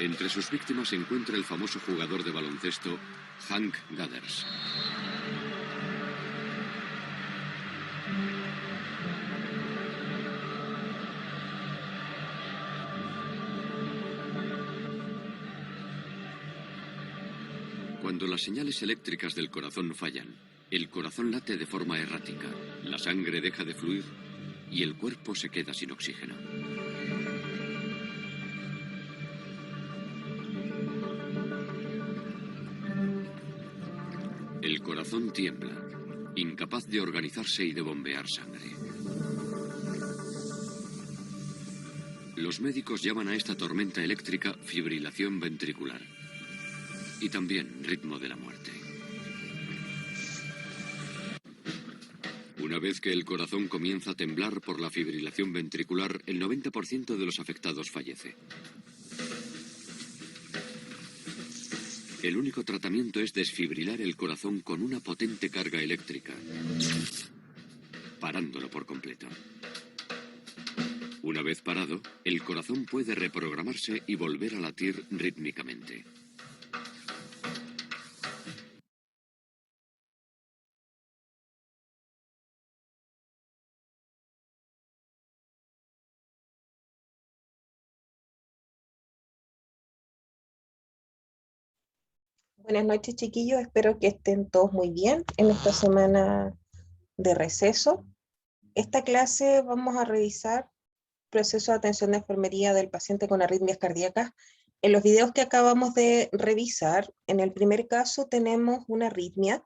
Entre sus víctimas se encuentra el famoso jugador de baloncesto Hank Gathers. Cuando las señales eléctricas del corazón fallan, el corazón late de forma errática, la sangre deja de fluir y el cuerpo se queda sin oxígeno. El corazón tiembla, incapaz de organizarse y de bombear sangre. Los médicos llaman a esta tormenta eléctrica fibrilación ventricular y también ritmo de la muerte. Una vez que el corazón comienza a temblar por la fibrilación ventricular, el 90% de los afectados fallece. El único tratamiento es desfibrilar el corazón con una potente carga eléctrica, parándolo por completo. Una vez parado, el corazón puede reprogramarse y volver a latir rítmicamente. Buenas noches, chiquillos. Espero que estén todos muy bien en esta semana de receso. Esta clase vamos a revisar proceso de atención de enfermería del paciente con arritmias cardíacas. En los videos que acabamos de revisar, en el primer caso tenemos una arritmia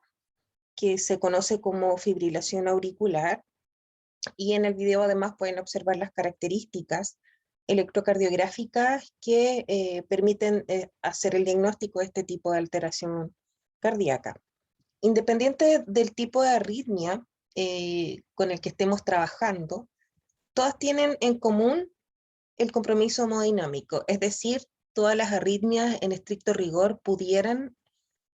que se conoce como fibrilación auricular, y en el video además pueden observar las características electrocardiográficas que permiten hacer el diagnóstico de este tipo de alteración cardíaca. Independiente del tipo de arritmia con el que estemos trabajando, todas tienen en común el compromiso hemodinámico, es decir, todas las arritmias en estricto rigor pudieran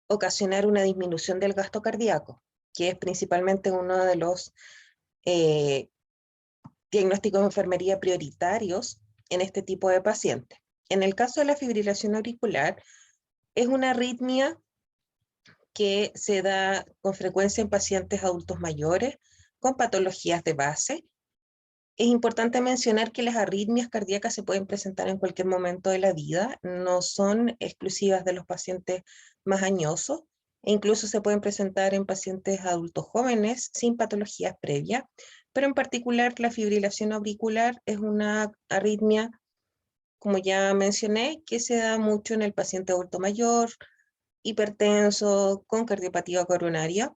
ocasionar una disminución del gasto cardíaco, que es principalmente uno de los diagnósticos de enfermería prioritarios en este tipo de pacientes. En el caso de la fibrilación auricular, es una arritmia que se da con frecuencia en pacientes adultos mayores con patologías de base. Es importante mencionar que las arritmias cardíacas se pueden presentar en cualquier momento de la vida, no son exclusivas de los pacientes más añosos, e incluso se pueden presentar en pacientes adultos jóvenes sin patologías previas, pero en particular la fibrilación auricular es una arritmia, como ya mencioné, que se da mucho en el paciente adulto mayor, hipertenso, con cardiopatía coronaria.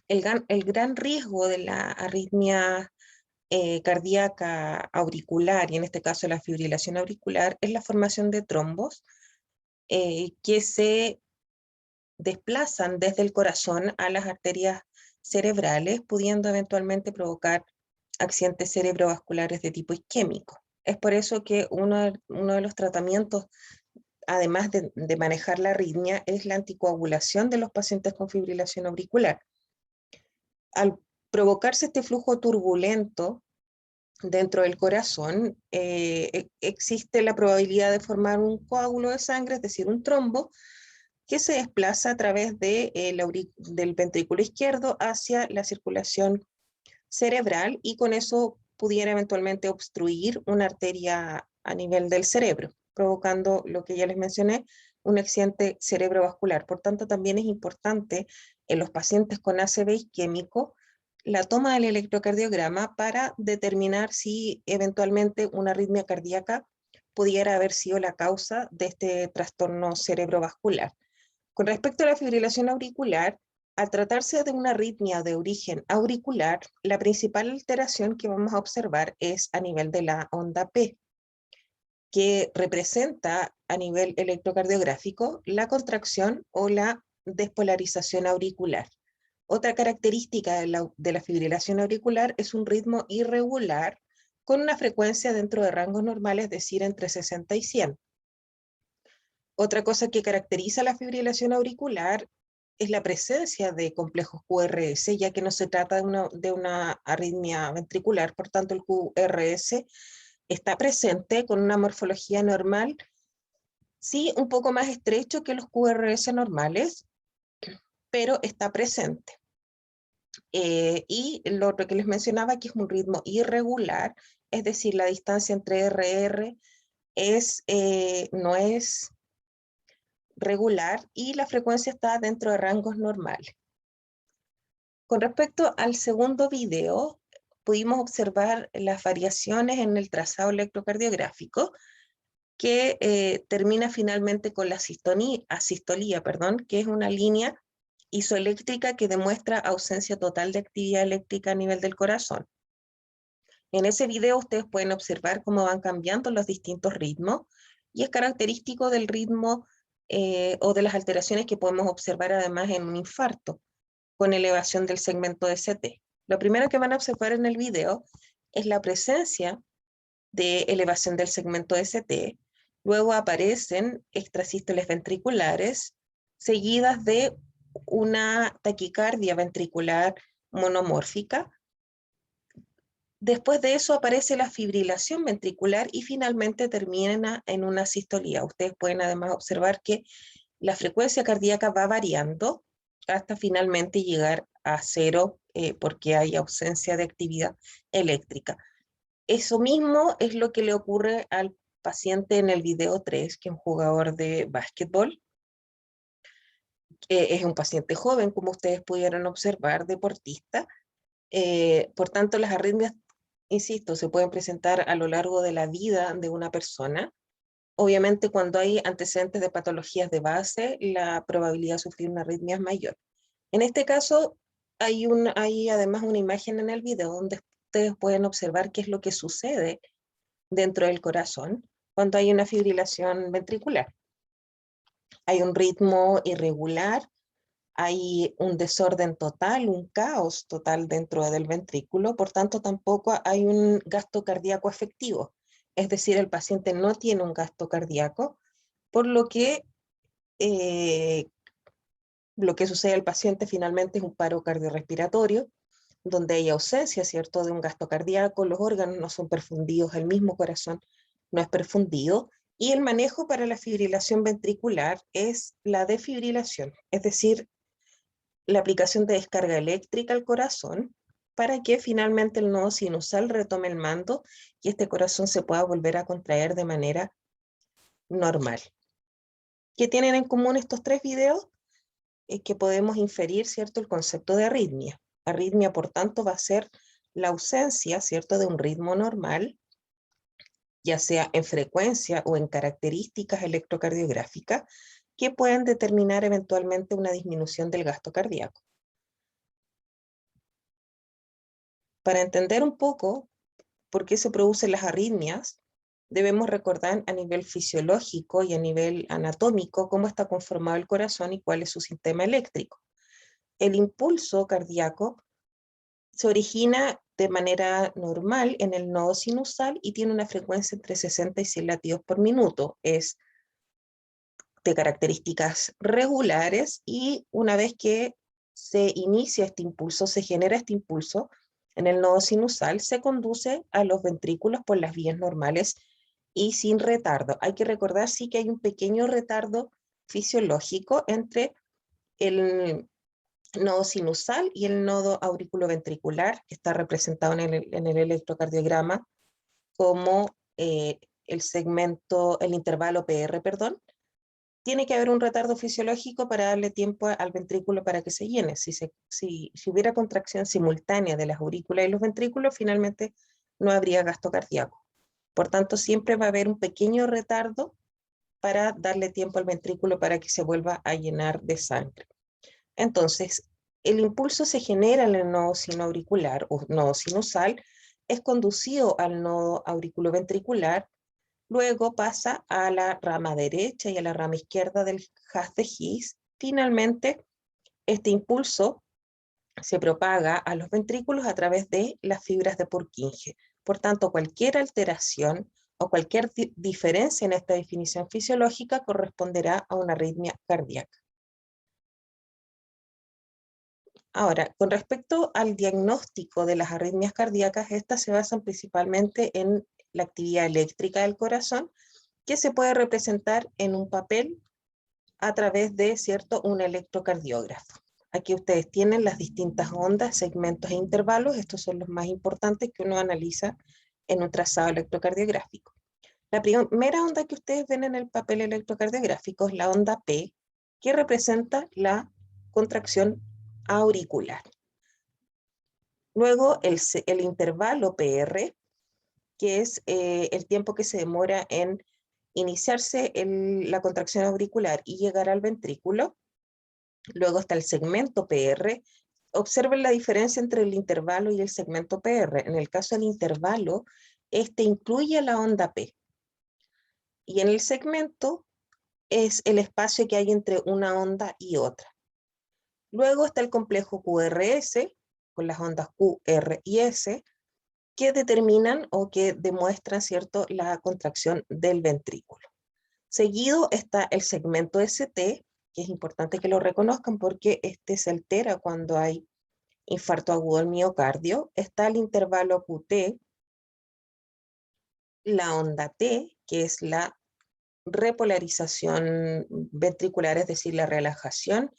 El gran riesgo de la arritmia cardíaca auricular, y en este caso la fibrilación auricular, es la formación de trombos que se desplazan desde el corazón a las arterias cerebrales, pudiendo eventualmente provocar accidentes cerebrovasculares de tipo isquémico. Es por eso que uno de los tratamientos, además de manejar la arritmia, es la anticoagulación de los pacientes con fibrilación auricular. Al provocarse este flujo turbulento dentro del corazón, existe la probabilidad de formar un coágulo de sangre, es decir, un trombo, que se desplaza a través del ventrículo izquierdo hacia la circulación cerebral, y con eso pudiera eventualmente obstruir una arteria a nivel del cerebro, provocando lo que ya les mencioné, un accidente cerebrovascular. Por tanto, también es importante en los pacientes con ACV isquémico la toma del electrocardiograma para determinar si eventualmente una arritmia cardíaca pudiera haber sido la causa de este trastorno cerebrovascular. Con respecto a la fibrilación auricular, al tratarse de una arritmia de origen auricular, la principal alteración que vamos a observar es a nivel de la onda P, que representa a nivel electrocardiográfico la contracción o la despolarización auricular. Otra característica de la fibrilación auricular es un ritmo irregular con una frecuencia dentro de rangos normales, es decir, entre 60 y 100. Otra cosa que caracteriza la fibrilación auricular es la presencia de complejos QRS, ya que no se trata de una arritmia ventricular, por tanto el QRS está presente con una morfología normal Sí, un poco más estrecho que los QRS normales, pero está presente. Y lo otro que les mencionaba, que es un ritmo irregular, es decir, la distancia entre RR no es regular y la frecuencia está dentro de rangos normales. Con respecto al segundo video, pudimos observar las variaciones en el trazado electrocardiográfico que termina finalmente con la asistolía, que es una línea isoeléctrica que demuestra ausencia total de actividad eléctrica a nivel del corazón. En ese video ustedes pueden observar cómo van cambiando los distintos ritmos y es característico del ritmo o de las alteraciones que podemos observar además en un infarto con elevación del segmento ST. Lo primero que van a observar en el video es la presencia de elevación del segmento ST, luego aparecen extrasístoles ventriculares seguidas de una taquicardia ventricular monomórfica. Después de eso aparece la fibrilación ventricular y finalmente termina en una sistolía. Ustedes pueden además observar que la frecuencia cardíaca va variando hasta finalmente llegar a 0 porque hay ausencia de actividad eléctrica. Eso mismo es lo que le ocurre al paciente en el video 3, que es un jugador de básquetbol. Es un paciente joven, como ustedes pudieron observar, deportista. Por tanto, las arritmias, insisto, se pueden presentar a lo largo de la vida de una persona. Obviamente, cuando hay antecedentes de patologías de base, la probabilidad de sufrir una arritmia es mayor. En este caso, hay además una imagen en el video donde ustedes pueden observar qué es lo que sucede dentro del corazón cuando hay una fibrilación ventricular. Hay un ritmo irregular, hay un desorden total, un caos total dentro del ventrículo, por tanto tampoco hay un gasto cardíaco efectivo. Es decir, el paciente no tiene un gasto cardíaco, por lo que sucede al paciente finalmente es un paro cardiorrespiratorio, donde hay ausencia, ¿cierto?, de un gasto cardíaco, los órganos no son perfundidos, el mismo corazón no es perfundido, y el manejo para la fibrilación ventricular es la defibrilación, es decir, la aplicación de descarga eléctrica al corazón para que finalmente el nodo sinusal retome el mando y este corazón se pueda volver a contraer de manera normal. ¿Qué tienen en común estos tres videos? Es que podemos inferir, ¿cierto?, el concepto de arritmia. Arritmia, por tanto, va a ser la ausencia, ¿cierto?, de un ritmo normal, ya sea en frecuencia o en características electrocardiográficas, que pueden determinar eventualmente una disminución del gasto cardíaco. Para entender un poco por qué se producen las arritmias, debemos recordar a nivel fisiológico y a nivel anatómico cómo está conformado el corazón y cuál es su sistema eléctrico. El impulso cardíaco se origina de manera normal en el nodo sinusal y tiene una frecuencia entre 60 y 100 latidos por minuto. Es de características regulares y una vez que se inicia este impulso, se genera este impulso en el nodo sinusal, se conduce a los ventrículos por las vías normales y sin retardo. Hay que recordar sí que hay un pequeño retardo fisiológico entre el nodo sinusal y el nodo auriculoventricular, que está representado en el electrocardiograma como el intervalo PR, perdón. Tiene que haber un retardo fisiológico para darle tiempo al ventrículo para que se llene. Si hubiera contracción simultánea de las aurículas y los ventrículos, finalmente no habría gasto cardíaco. Por tanto, siempre va a haber un pequeño retardo para darle tiempo al ventrículo para que se vuelva a llenar de sangre. Entonces, el impulso se genera en el nodo sinoauricular o nodo sinusal, es conducido al nodo auriculoventricular, luego pasa a la rama derecha y a la rama izquierda del haz de His. Finalmente, este impulso se propaga a los ventrículos a través de las fibras de Purkinje. Por tanto, cualquier alteración o cualquier diferencia en esta definición fisiológica corresponderá a una arritmia cardíaca. Ahora, con respecto al diagnóstico de las arritmias cardíacas, estas se basan principalmente en la actividad eléctrica del corazón que se puede representar en un papel a través de, ¿cierto?, un electrocardiógrafo. Aquí ustedes tienen las distintas ondas, segmentos e intervalos. Estos son los más importantes que uno analiza en un trazado electrocardiográfico. La primera onda que ustedes ven en el papel electrocardiográfico es la onda P, que representa la contracción auricular. Luego el intervalo PR, que es el tiempo que se demora en iniciarse la contracción auricular y llegar al ventrículo. Luego está el segmento PR. Observen la diferencia entre el intervalo y el segmento PR. En el caso del intervalo, este incluye la onda P. Y en el segmento es el espacio que hay entre una onda y otra. Luego está el complejo QRS, con las ondas Q, R y S, que determinan o que demuestran, ¿cierto?, la contracción del ventrículo. Seguido está el segmento ST, que es importante que lo reconozcan porque este se altera cuando hay infarto agudo del miocardio. Está el intervalo QT, la onda T, que es la repolarización ventricular, es decir, la relajación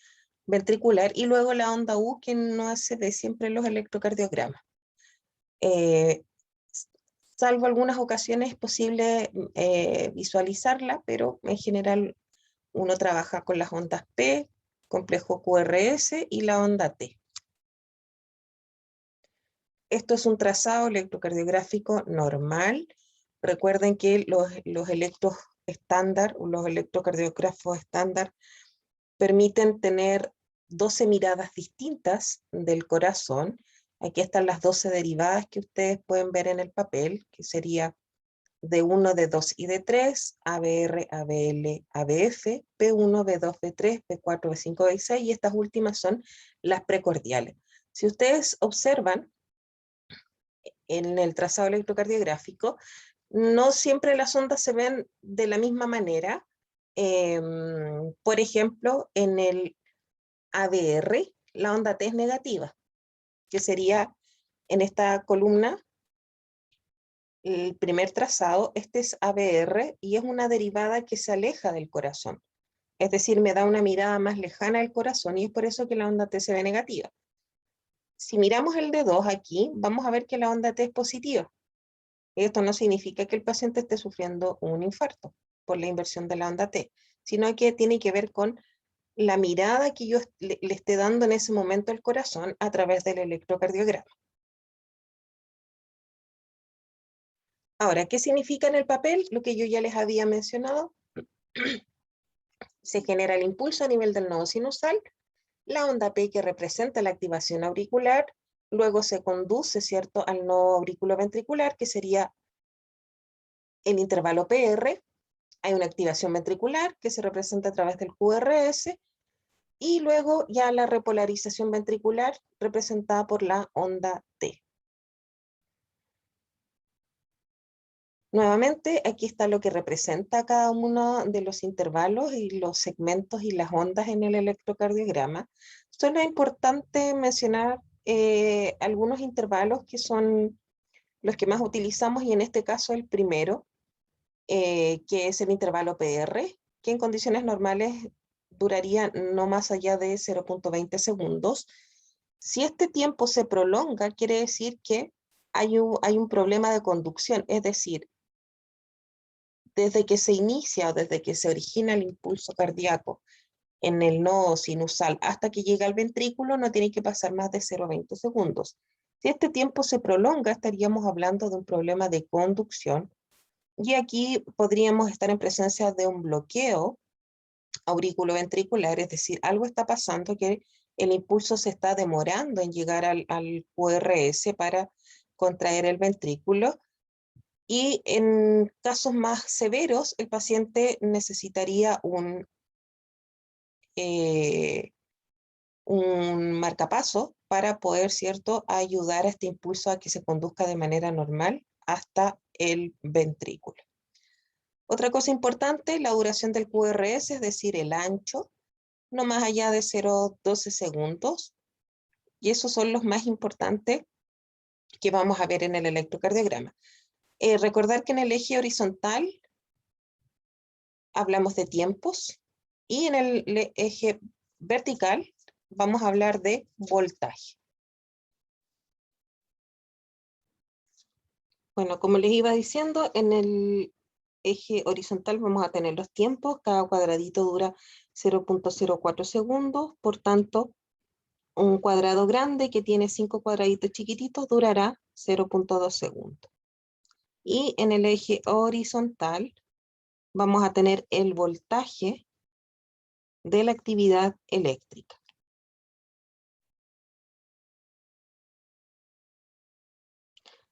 ventricular, y luego la onda U, que no se ve siempre en los electrocardiogramas. Salvo algunas ocasiones es posible visualizarla, pero en general uno trabaja con las ondas P, complejo QRS y la onda T. Esto es un trazado electrocardiográfico normal. Recuerden que los electros estándar, o los electrocardiógrafos estándar, permiten tener 12 miradas distintas del corazón. Aquí están las 12 derivadas que ustedes pueden ver en el papel, que sería D1, D2 y D3, ABR, ABL, ABF, P1, B2, B3, B4, B5, B6, y estas últimas son las precordiales. Si ustedes observan en el trazado electrocardiográfico, no siempre las ondas se ven de la misma manera. Por ejemplo, en el ABR, la onda T es negativa, que sería en esta columna el primer trazado. Este es ABR y es una derivada que se aleja del corazón. Es decir, me da una mirada más lejana del corazón y es por eso que la onda T se ve negativa. Si miramos el D2 aquí, vamos a ver que la onda T es positiva. Esto no significa que el paciente esté sufriendo un infarto por la inversión de la onda T, sino que tiene que ver con la mirada que yo le esté dando en ese momento al corazón a través del electrocardiograma. Ahora, ¿qué significa en el papel? Lo que yo ya les había mencionado. Se genera el impulso a nivel del nodo sinusal, la onda P que representa la activación auricular, luego se conduce, ¿cierto?, al nodo auriculoventricular, que sería el intervalo PR. Hay una activación ventricular que se representa a través del QRS, y luego ya la repolarización ventricular representada por la onda T. Nuevamente, aquí está lo que representa cada uno de los intervalos y los segmentos y las ondas en el electrocardiograma. Solo es importante mencionar algunos intervalos que son los que más utilizamos, y en este caso el primero, que es el intervalo PR, que en condiciones normales duraría no más allá de 0.20 segundos. Si este tiempo se prolonga, quiere decir que hay un problema de conducción, es decir, desde que se inicia o desde que se origina el impulso cardíaco en el nodo sinusal hasta que llega al ventrículo, no tiene que pasar más de 0.20 segundos. Si este tiempo se prolonga, estaríamos hablando de un problema de conducción, y aquí podríamos estar en presencia de un bloqueo auriculoventricular, es decir, algo está pasando que el impulso se está demorando en llegar al QRS para contraer el ventrículo. Y en casos más severos, el paciente necesitaría un marcapaso para poder, ¿cierto?, ayudar a este impulso a que se conduzca de manera normal hasta el ventrículo. Otra cosa importante, la duración del QRS, es decir, el ancho, no más allá de 0.12 segundos. Y esos son los más importantes que vamos a ver en el electrocardiograma. Recordar que en el eje horizontal hablamos de tiempos, y en el eje vertical vamos a hablar de voltaje. Bueno, como les iba diciendo, en el eje horizontal vamos a tener los tiempos. Cada cuadradito dura 0.04 segundos, por tanto, un cuadrado grande que tiene 5 cuadraditos chiquititos durará 0.2 segundos. Y en el eje horizontal vamos a tener el voltaje de la actividad eléctrica.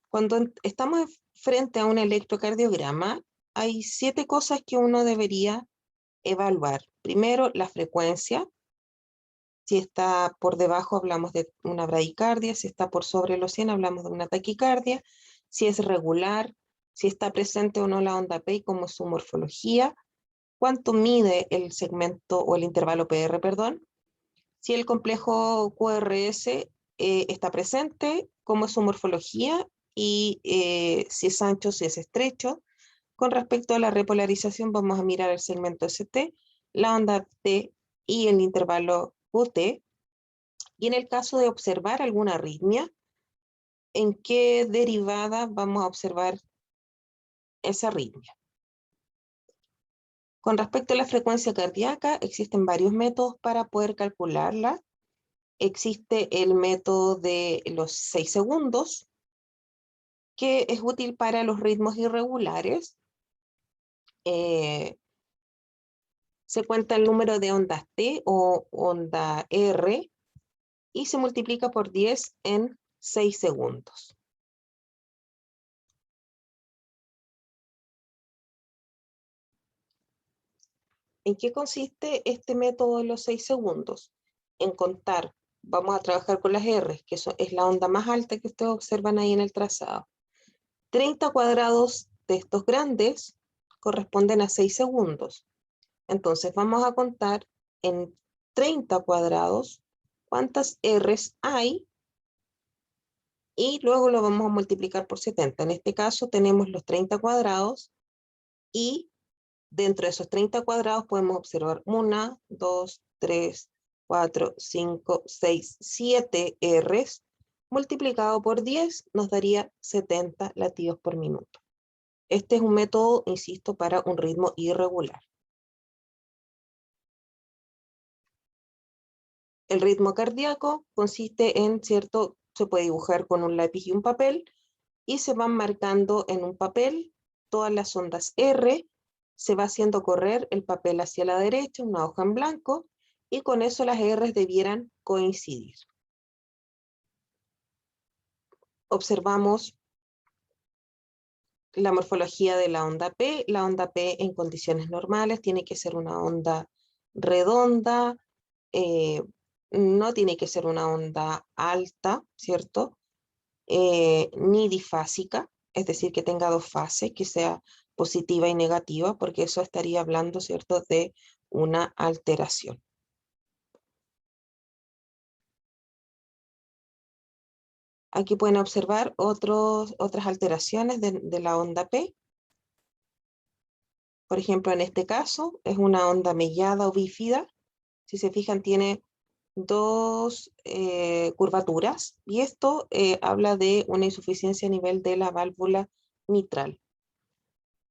Cuando estamos frente a un electrocardiograma, hay 7 cosas que uno debería evaluar. Primero, la frecuencia. Si está por debajo, hablamos de una bradicardia. Si está por sobre los 100, hablamos de una taquicardia. Si es regular, si está presente o no la onda P y cómo es su morfología. Cuánto mide el segmento o el intervalo PR, perdón. Si el complejo QRS está presente, cómo es su morfología y si es ancho, si es estrecho. Con respecto a la repolarización, vamos a mirar el segmento ST, la onda T y el intervalo QT. Y en el caso de observar alguna arritmia, ¿en qué derivada vamos a observar esa arritmia? Con respecto a la frecuencia cardíaca, existen varios métodos para poder calcularla. Existe el método de los 6 segundos, que es útil para los ritmos irregulares. Se cuenta el número de ondas T o onda R y se multiplica por 10 en 6 segundos. ¿En qué consiste este método de los 6 segundos? En contar, vamos a trabajar con las R, que es la onda más alta que ustedes observan ahí en el trazado. 30 cuadrados de estos grandes corresponden a 6 segundos. Entonces vamos a contar en 30 cuadrados cuántas R's hay y luego lo vamos a multiplicar por 70. En este caso tenemos los 30 cuadrados y dentro de esos 30 cuadrados podemos observar 1, 2, 3, 4, 5, 6, 7 R's. Multiplicado por 10 nos daría 70 latidos por minuto. Este es un método, insisto, para un ritmo irregular. El ritmo cardíaco consiste en, ¿cierto? Se puede dibujar con un lápiz y un papel, y se van marcando en un papel todas las ondas R, se va haciendo correr el papel hacia la derecha, una hoja en blanco, y con eso las R debieran coincidir. Observamos la morfología de la onda P. La onda P en condiciones normales tiene que ser una onda redonda, no tiene que ser una onda alta, ¿cierto? Ni difásica, es decir, que tenga dos fases, que sea positiva y negativa, porque eso estaría hablando, ¿cierto?, de una alteración. Aquí pueden observar otras alteraciones de la onda P. Por ejemplo, en este caso es una onda mellada o bífida. Si se fijan, tiene dos curvaturas, y esto habla de una insuficiencia a nivel de la válvula mitral.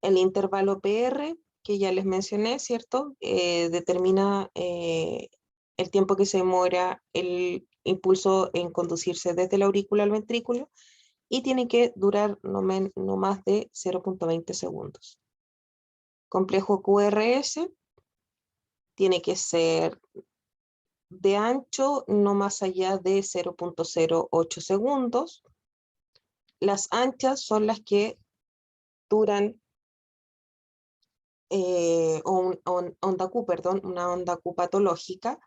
El intervalo PR, que ya les mencioné, ¿cierto? Determina el tiempo que se demora el impulso en conducirse desde la aurícula al ventrículo, y tiene que durar no más de 0.20 segundos. Complejo QRS tiene que ser de ancho no más allá de 0.08 segundos. Las anchas son las que duran onda Q, perdón, una onda Q patológica,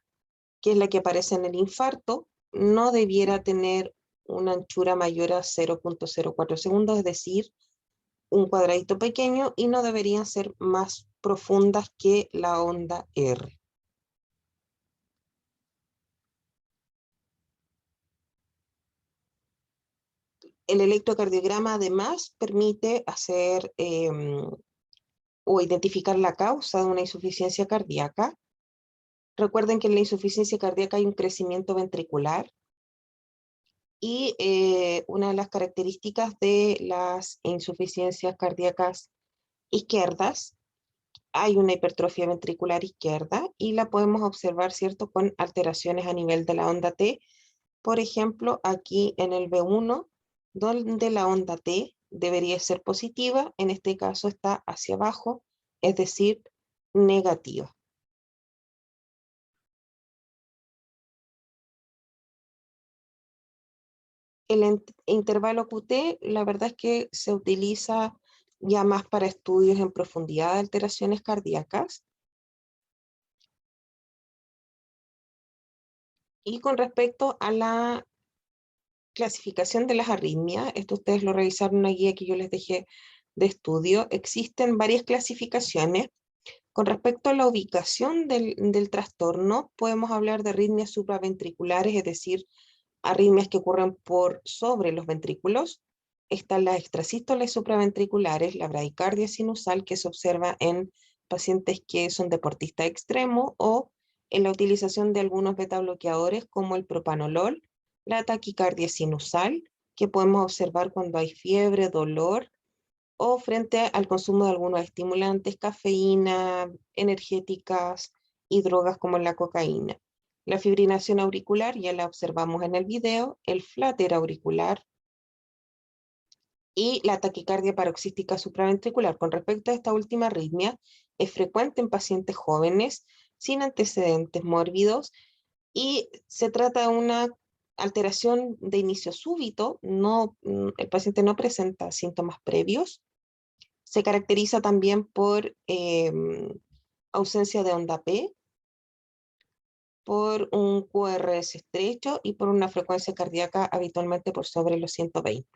que es la que aparece en el infarto, no debiera tener una anchura mayor a 0.04 segundos, es decir, un cuadradito pequeño, y no deberían ser más profundas que la onda R. El electrocardiograma además permite hacer o identificar la causa de una insuficiencia cardíaca. Recuerden que en la insuficiencia cardíaca hay un crecimiento ventricular y una de las características de las insuficiencias cardíacas izquierdas, hay una hipertrofia ventricular izquierda y la podemos observar, ¿cierto?, con alteraciones a nivel de la onda T. Por ejemplo, aquí en el B1, donde la onda T debería ser positiva, en este caso está hacia abajo, es decir, negativa. El intervalo QT, la verdad es que se utiliza ya más para estudios en profundidad de alteraciones cardíacas. Y con respecto a la clasificación de las arritmias, esto ustedes lo revisaron en una guía que yo les dejé de estudio, existen varias clasificaciones. Con respecto a la ubicación del trastorno, podemos hablar de arritmias supraventriculares, es decir, arritmias que ocurren por sobre los ventrículos. Están las extrasístoles supraventriculares, la bradicardia sinusal que se observa en pacientes que son deportistas extremos o en la utilización de algunos beta bloqueadores como el propanolol, la taquicardia sinusal que podemos observar cuando hay fiebre, dolor o frente al consumo de algunos estimulantes, cafeína, energéticas y drogas como la cocaína. La fibrilación auricular ya la observamos en el video, el flutter auricular y la taquicardia paroxística supraventricular. Con respecto a esta última arritmia, es frecuente en pacientes jóvenes sin antecedentes mórbidos y se trata de una alteración de inicio súbito, el paciente no presenta síntomas previos. Se caracteriza también por ausencia de onda P, por un QRS estrecho y por una frecuencia cardíaca habitualmente por sobre los 120.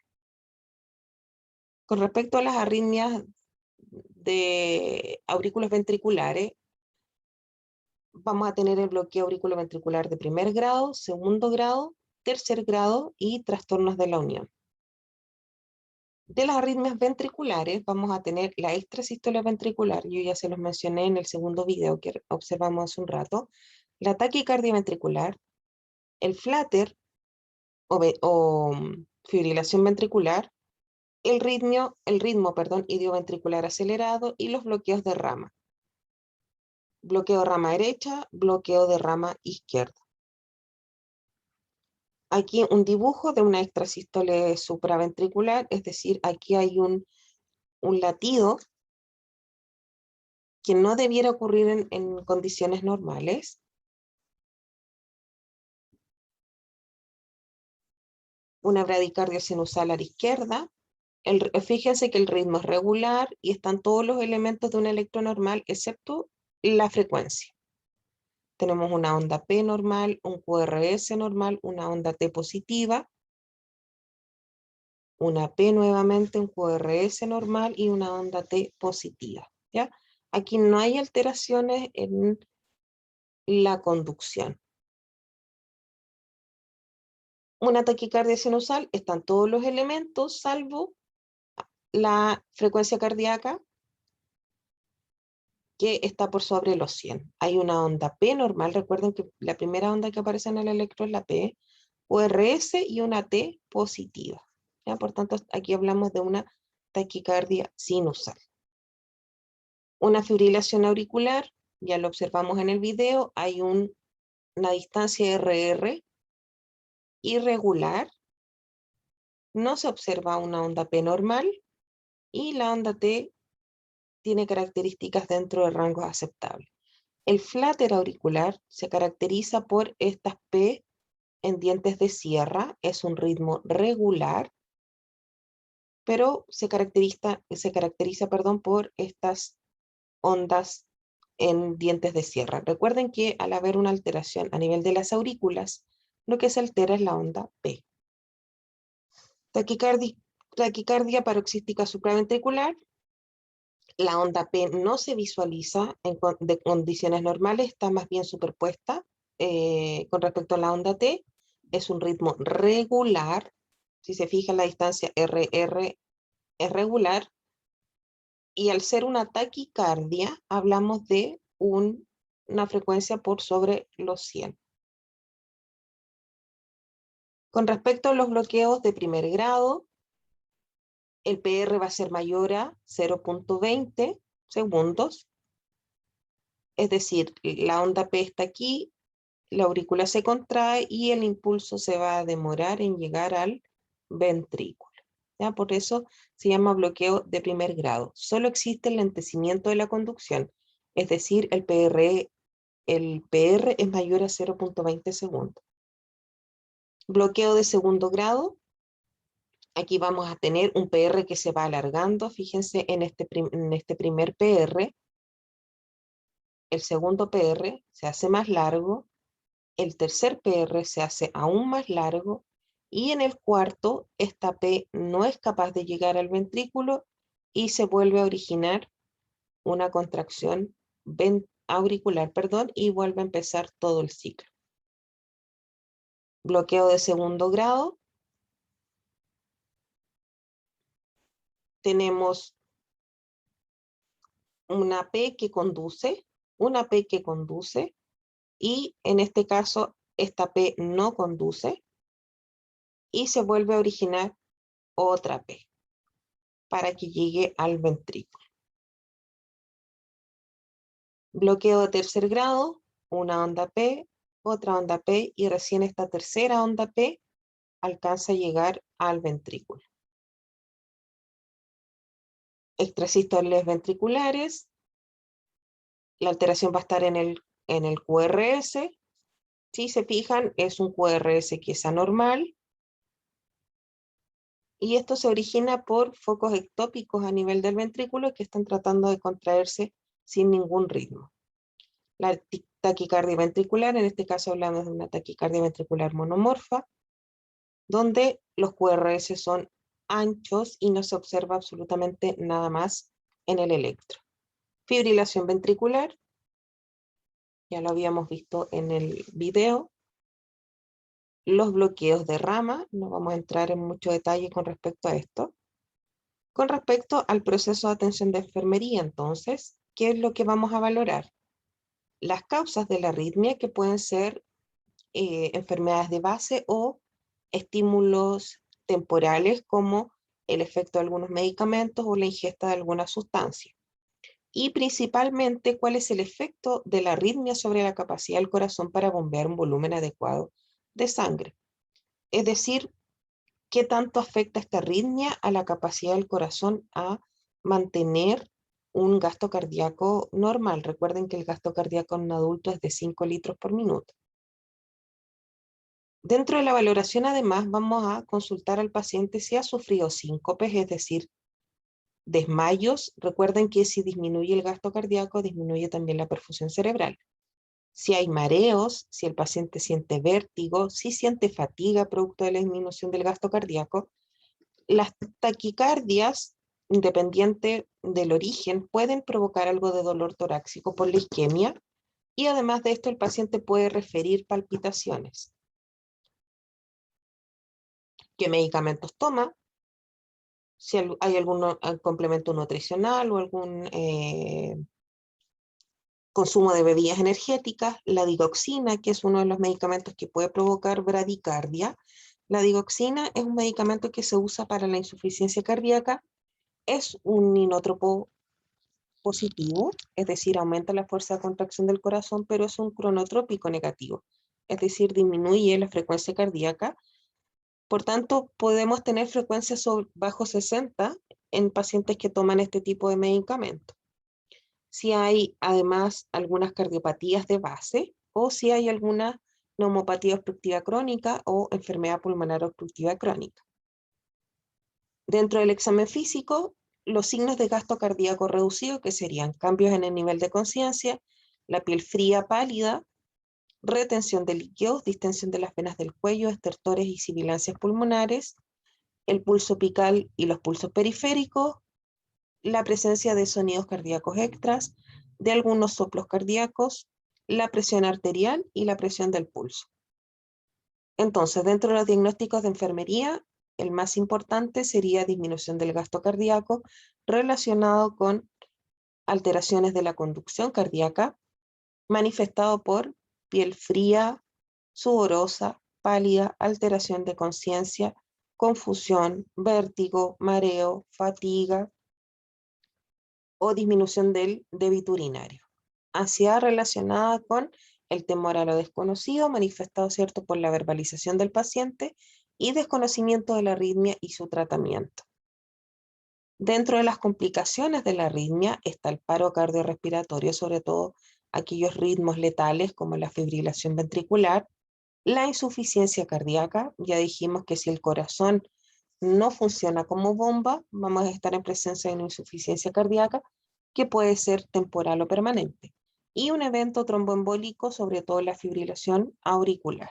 Con respecto a las arritmias de aurículos ventriculares, vamos a tener el bloqueo auriculoventricular de primer grado, segundo grado, tercer grado y trastornos de la unión. De las arritmias ventriculares vamos a tener la extrasístole ventricular, yo ya se los mencioné en el segundo video que observamos hace un rato, la taquicardia ventricular, el flutter o fibrilación ventricular, el ritmo, idioventricular acelerado y los bloqueos de rama. Bloqueo de rama derecha, bloqueo de rama izquierda. Aquí un dibujo de una extrasístole supraventricular, es decir, aquí hay un latido que no debiera ocurrir en condiciones normales. Una bradicardia sinusal a la izquierda. Fíjense que el ritmo es regular y están todos los elementos de un electro normal excepto la frecuencia. Tenemos una onda P normal, un QRS normal, una onda T positiva, una P nuevamente, un QRS normal y una onda T positiva. ¿Ya? Aquí no hay alteraciones en la conducción. Una taquicardia sinusal, están todos los elementos salvo la frecuencia cardíaca que está por sobre los 100. Hay una onda P normal, recuerden que la primera onda que aparece en el electro es la P, QRS y una T positiva. ¿Ya? Por tanto, aquí hablamos de una taquicardia sinusal. Una fibrilación auricular, ya lo observamos en el video, hay una distancia RR irregular, no se observa una onda P normal y la onda T tiene características dentro de rangos aceptables. El flutter auricular se caracteriza por estas P en dientes de sierra, es un ritmo regular, pero se caracteriza por estas ondas en dientes de sierra. Recuerden que al haber una alteración a nivel de las aurículas, lo que se altera es la onda P. Taquicardia paroxística supraventricular. La onda P no se visualiza en condiciones normales, está más bien superpuesta con respecto a la onda T. Es un ritmo regular. Si se fija, la distancia RR es regular. Y al ser una taquicardia, hablamos de una frecuencia por sobre los 100. Con respecto a los bloqueos de primer grado, el PR va a ser mayor a 0.20 segundos. Es decir, la onda P está aquí, la aurícula se contrae y el impulso se va a demorar en llegar al ventrículo. ¿Ya? Por eso se llama bloqueo de primer grado. Solo existe el lentecimiento de la conducción, es decir, el PR es mayor a 0.20 segundos. Bloqueo de segundo grado. Aquí vamos a tener un PR que se va alargando. Fíjense en este primer PR. El segundo PR se hace más largo. El tercer PR se hace aún más largo. Y en el cuarto, esta P no es capaz de llegar al ventrículo y se vuelve a originar una contracción auricular, y vuelve a empezar todo el ciclo. Bloqueo de segundo grado. Tenemos una P que conduce, y en este caso esta P no conduce y se vuelve a originar otra P para que llegue al ventrículo. Bloqueo de tercer grado, una onda P, otra onda P y recién esta tercera onda P alcanza a llegar al ventrículo. Extrasístoles ventriculares, la alteración va a estar en el QRS. Si se fijan, es un QRS que es anormal. Y esto se origina por focos ectópicos a nivel del ventrículo que están tratando de contraerse sin ningún ritmo. La taquicardia ventricular, en este caso hablamos de una taquicardia ventricular monomorfa, donde los QRS son anchos y no se observa absolutamente nada más en el electro. Fibrilación ventricular, ya lo habíamos visto en el video. Los bloqueos de rama, no vamos a entrar en mucho detalle con respecto a esto. Con respecto al proceso de atención de enfermería, entonces, ¿qué es lo que vamos a valorar? Las causas de la arritmia, que pueden ser enfermedades de base o estímulos temporales como el efecto de algunos medicamentos o la ingesta de alguna sustancia. Y principalmente, ¿cuál es el efecto de la arritmia sobre la capacidad del corazón para bombear un volumen adecuado de sangre? Es decir, ¿qué tanto afecta esta arritmia a la capacidad del corazón a mantener un gasto cardíaco normal? Recuerden que el gasto cardíaco en un adulto es de 5 litros por minuto. Dentro de la valoración, además, vamos a consultar al paciente si ha sufrido síncopes, es decir, desmayos. Recuerden que si disminuye el gasto cardíaco, disminuye también la perfusión cerebral. Si hay mareos, si el paciente siente vértigo, si siente fatiga producto de la disminución del gasto cardíaco. Las taquicardias, independiente del origen, pueden provocar algo de dolor torácico por la isquemia, y además de esto el paciente puede referir palpitaciones. ¿Qué medicamentos toma? Si hay algún complemento nutricional o algún consumo de bebidas energéticas. La digoxina, que es uno de los medicamentos que puede provocar bradicardia. La digoxina es un medicamento que se usa para la insuficiencia cardíaca. Es un inótropo positivo, es decir, aumenta la fuerza de contracción del corazón, pero es un cronotrópico negativo, es decir, disminuye la frecuencia cardíaca. Por tanto, podemos tener frecuencias bajo 60 en pacientes que toman este tipo de medicamento. Si hay además algunas cardiopatías de base o si hay alguna neumopatía obstructiva crónica o enfermedad pulmonar obstructiva crónica. Dentro del examen físico, los signos de gasto cardíaco reducido, que serían cambios en el nivel de conciencia, la piel fría, pálida, retención de líquidos, distensión de las venas del cuello, estertores y sibilancias pulmonares, el pulso apical y los pulsos periféricos, la presencia de sonidos cardíacos extras, de algunos soplos cardíacos, la presión arterial y la presión del pulso. Entonces, dentro de los diagnósticos de enfermería, el más importante sería disminución del gasto cardíaco relacionado con alteraciones de la conducción cardíaca, manifestado por piel fría, sudorosa, pálida, alteración de conciencia, confusión, vértigo, mareo, fatiga o disminución del débito urinario. Ansiedad relacionada con el temor a lo desconocido, manifestado, ¿cierto?, por la verbalización del paciente y desconocimiento de la arritmia y su tratamiento. Dentro de las complicaciones de la arritmia está el paro cardiorrespiratorio, sobre todo aquellos ritmos letales como la fibrilación ventricular, la insuficiencia cardíaca. Ya dijimos que si el corazón no funciona como bomba, vamos a estar en presencia de una insuficiencia cardíaca que puede ser temporal o permanente. Y un evento tromboembólico, sobre todo la fibrilación auricular.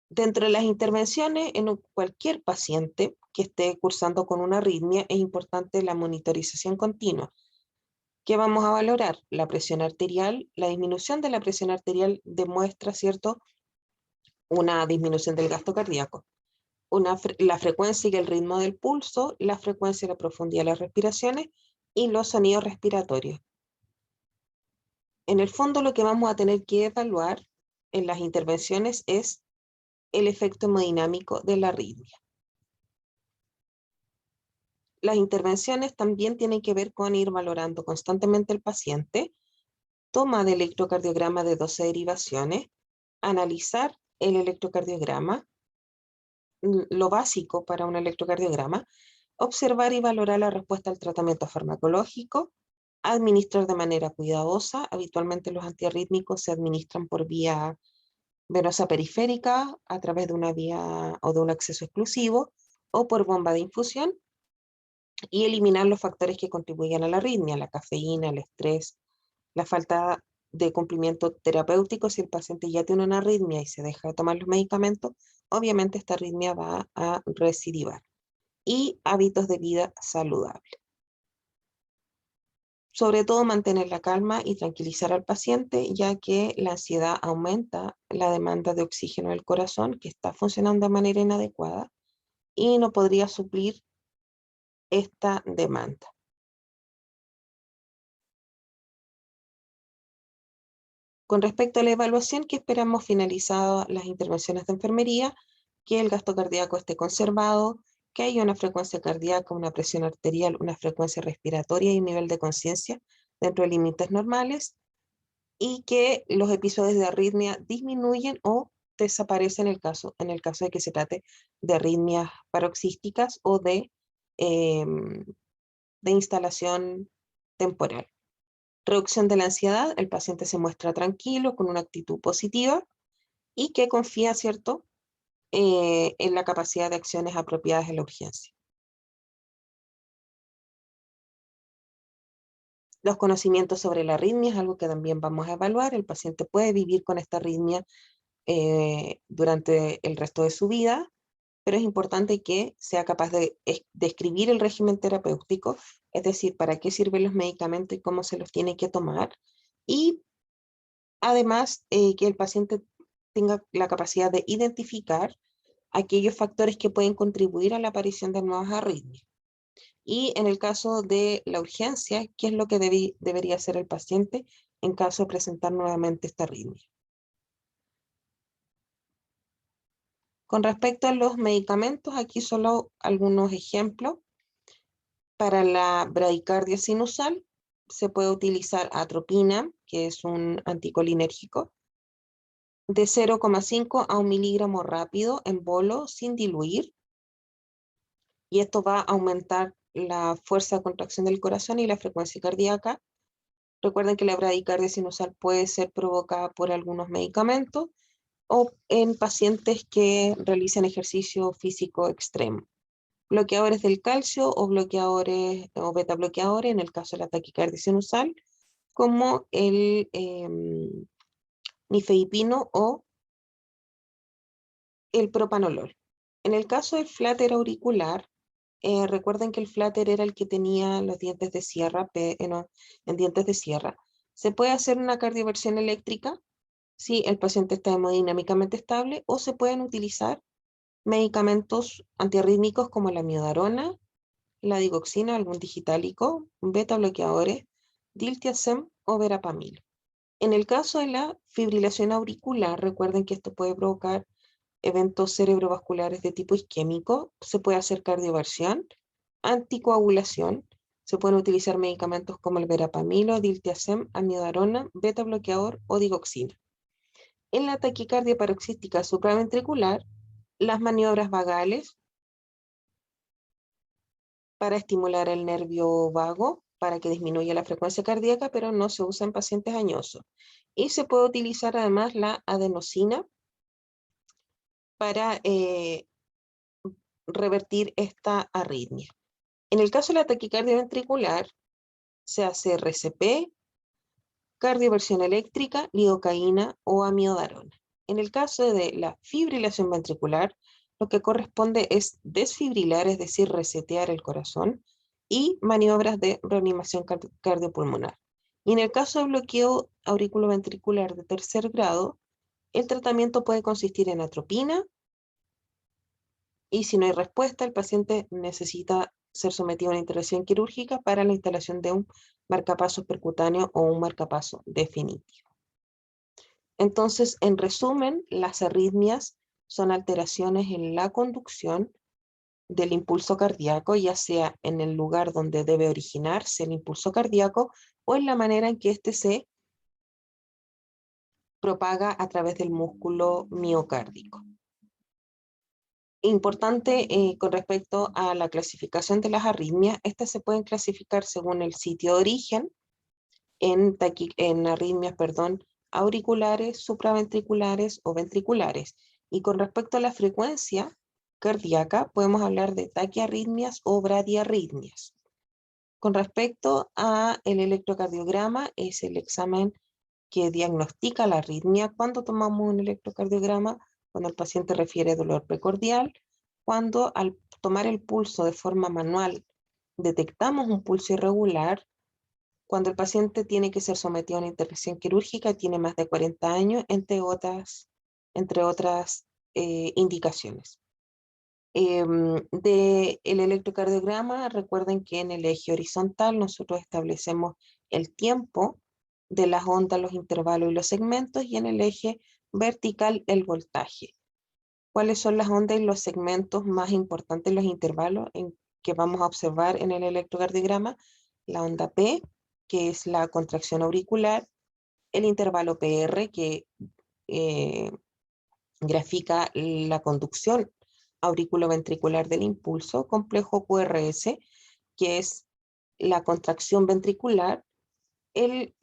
Dentro de las intervenciones en cualquier paciente que esté cursando con una arritmia, es importante la monitorización continua. ¿Qué vamos a valorar? La presión arterial. La disminución de la presión arterial demuestra, ¿cierto?, una disminución del gasto cardíaco. La frecuencia y el ritmo del pulso, la frecuencia y la profundidad de las respiraciones y los sonidos respiratorios. En el fondo, lo que vamos a tener que evaluar en las intervenciones es el efecto hemodinámico de la arritmia. Las intervenciones también tienen que ver con ir valorando constantemente el paciente, toma de electrocardiograma de 12 derivaciones, analizar el electrocardiograma, lo básico para un electrocardiograma, observar y valorar la respuesta al tratamiento farmacológico, administrar de manera cuidadosa. Habitualmente los antiarrítmicos se administran por vía venosa periférica, a través de una vía o de un acceso exclusivo, o por bomba de infusión, y eliminar los factores que contribuyen a la arritmia, la cafeína, el estrés, la falta de cumplimiento terapéutico. Si el paciente ya tiene una arritmia y se deja de tomar los medicamentos, obviamente esta arritmia va a recidivar. Y hábitos de vida saludable. Sobre todo mantener la calma y tranquilizar al paciente, ya que la ansiedad aumenta la demanda de oxígeno del corazón, que está funcionando de manera inadecuada, y no podría suplir esta demanda. Con respecto a la evaluación, que esperamos finalizadas las intervenciones de enfermería, que el gasto cardíaco esté conservado, que haya una frecuencia cardíaca, una presión arterial, una frecuencia respiratoria y un nivel de conciencia dentro de límites normales, y que los episodios de arritmia disminuyen o desaparecen en el caso de que se trate de arritmias paroxísticas o de instalación temporal. Reducción de la ansiedad, el paciente se muestra tranquilo, con una actitud positiva y que confía, ¿cierto?, en la capacidad de acciones apropiadas en la urgencia. Los conocimientos sobre la arritmia es algo que también vamos a evaluar. El paciente puede vivir con esta arritmia durante el resto de su vida, pero es importante que sea capaz de describir el régimen terapéutico, es decir, para qué sirven los medicamentos y cómo se los tiene que tomar, y además que el paciente tenga la capacidad de identificar aquellos factores que pueden contribuir a la aparición de nuevas arritmias. Y en el caso de la urgencia, ¿qué es lo que debería hacer el paciente en caso de presentar nuevamente esta arritmia? Con respecto a los medicamentos, aquí solo algunos ejemplos. Para la bradicardia sinusal se puede utilizar atropina, que es un anticolinérgico, de 0,5 a 1 miligramo rápido en bolo sin diluir, y esto va a aumentar la fuerza de contracción del corazón y la frecuencia cardíaca. Recuerden que la bradicardia sinusal puede ser provocada por algunos medicamentos o en pacientes que realicen ejercicio físico extremo. Bloqueadores del calcio o bloqueadores o beta bloqueadores en el caso de la taquicardia sinusal, como el nifedipino o el propanolol. En el caso del fláter auricular, recuerden que el fláter era el que tenía los dientes de sierra, en dientes de sierra. Se puede hacer una cardioversión eléctrica si el paciente está hemodinámicamente estable, o se pueden utilizar medicamentos antiarrítmicos como la amiodarona, la digoxina, algún digitálico, beta bloqueadores, diltiazem o verapamil. En el caso de la fibrilación auricular, recuerden que esto puede provocar eventos cerebrovasculares de tipo isquémico, se puede hacer cardioversión, anticoagulación, se pueden utilizar medicamentos como el verapamilo, diltiazem, amiodarona, beta bloqueador o digoxina. En la taquicardia paroxística supraventricular, las maniobras vagales para estimular el nervio vago, para que disminuya la frecuencia cardíaca, pero no se usa en pacientes añosos. Y se puede utilizar además la adenosina para revertir esta arritmia. En el caso de la taquicardia ventricular, se hace RCP, cardioversión eléctrica, lidocaína o amiodarona. En el caso de la fibrilación ventricular, lo que corresponde es desfibrilar, es decir, resetear el corazón, y maniobras de reanimación cardiopulmonar. Y en el caso de bloqueo auriculoventricular de tercer grado, el tratamiento puede consistir en atropina, y si no hay respuesta, el paciente necesita ser sometido a una intervención quirúrgica para la instalación de un marcapasos percutáneo o un marcapaso definitivo. Entonces, en resumen, las arritmias son alteraciones en la conducción del impulso cardíaco, ya sea en el lugar donde debe originarse el impulso cardíaco o en la manera en que éste se propaga a través del músculo miocárdico. Importante con respecto a la clasificación de las arritmias, estas se pueden clasificar según el sitio de origen, en arritmias, auriculares, supraventriculares o ventriculares. Y con respecto a la frecuencia cardíaca, podemos hablar de taquiarritmias o bradiarritmias. Con respecto a el electrocardiograma, es el examen que diagnostica la arritmia. Cuando tomamos un electrocardiograma, cuando el paciente refiere dolor precordial, cuando al tomar el pulso de forma manual detectamos un pulso irregular, cuando el paciente tiene que ser sometido a una intervención quirúrgica, tiene más de 40 años, entre otras indicaciones. El electrocardiograma, recuerden que en el eje horizontal nosotros establecemos el tiempo de las ondas, los intervalos y los segmentos, y en el eje vertical el voltaje. ¿Cuáles son las ondas y los segmentos más importantes, los intervalos que vamos a observar en el electrocardiograma? La onda P, que es la contracción auricular, el intervalo PR, que grafica la conducción auriculoventricular del impulso, complejo QRS, que es la contracción ventricular, el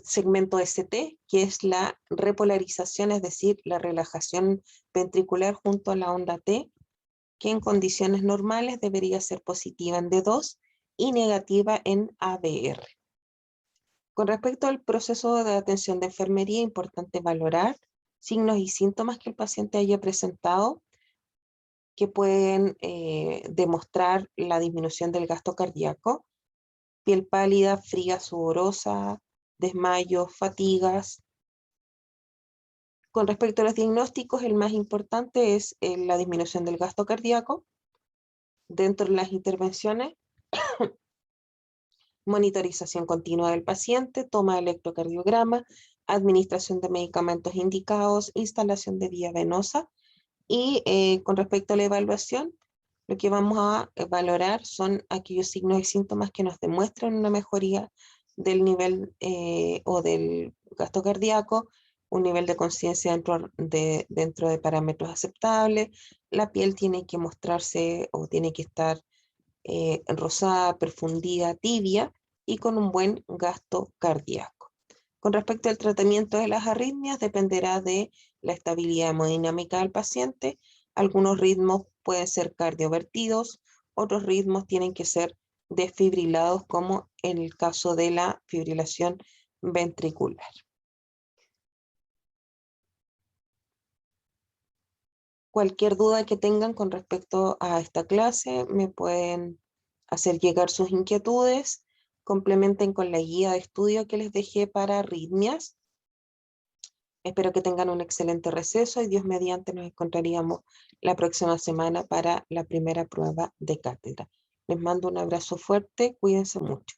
segmento ST, que es la repolarización, es decir, la relajación ventricular junto a la onda T, que en condiciones normales debería ser positiva en D2 y negativa en ABR. Con respecto al proceso de atención de enfermería, es importante valorar signos y síntomas que el paciente haya presentado, que pueden demostrar la disminución del gasto cardíaco: piel pálida, fría, sudorosa, desmayos, fatigas. Con respecto a los diagnósticos, el más importante es la disminución del gasto cardíaco. Dentro de las intervenciones, monitorización continua del paciente, toma de electrocardiograma, administración de medicamentos indicados, instalación de vía venosa. Y con respecto a la evaluación, lo que vamos a valorar son aquellos signos y síntomas que nos demuestran una mejoría del nivel o del gasto cardíaco, un nivel de conciencia dentro de parámetros aceptables. La piel tiene que mostrarse o tiene que estar rosada, perfundida, tibia y con un buen gasto cardíaco. Con respecto al tratamiento de las arritmias, dependerá de la estabilidad hemodinámica del paciente. Algunos ritmos pueden ser cardiovertidos, otros ritmos tienen que ser desfibrilados, como en el caso de la fibrilación ventricular. Cualquier duda que tengan con respecto a esta clase, me pueden hacer llegar sus inquietudes. Complementen con la guía de estudio que les dejé para arritmias. Espero que tengan un excelente receso y Dios mediante nos encontraríamos la próxima semana para la primera prueba de cátedra. Les mando un abrazo fuerte, cuídense mucho.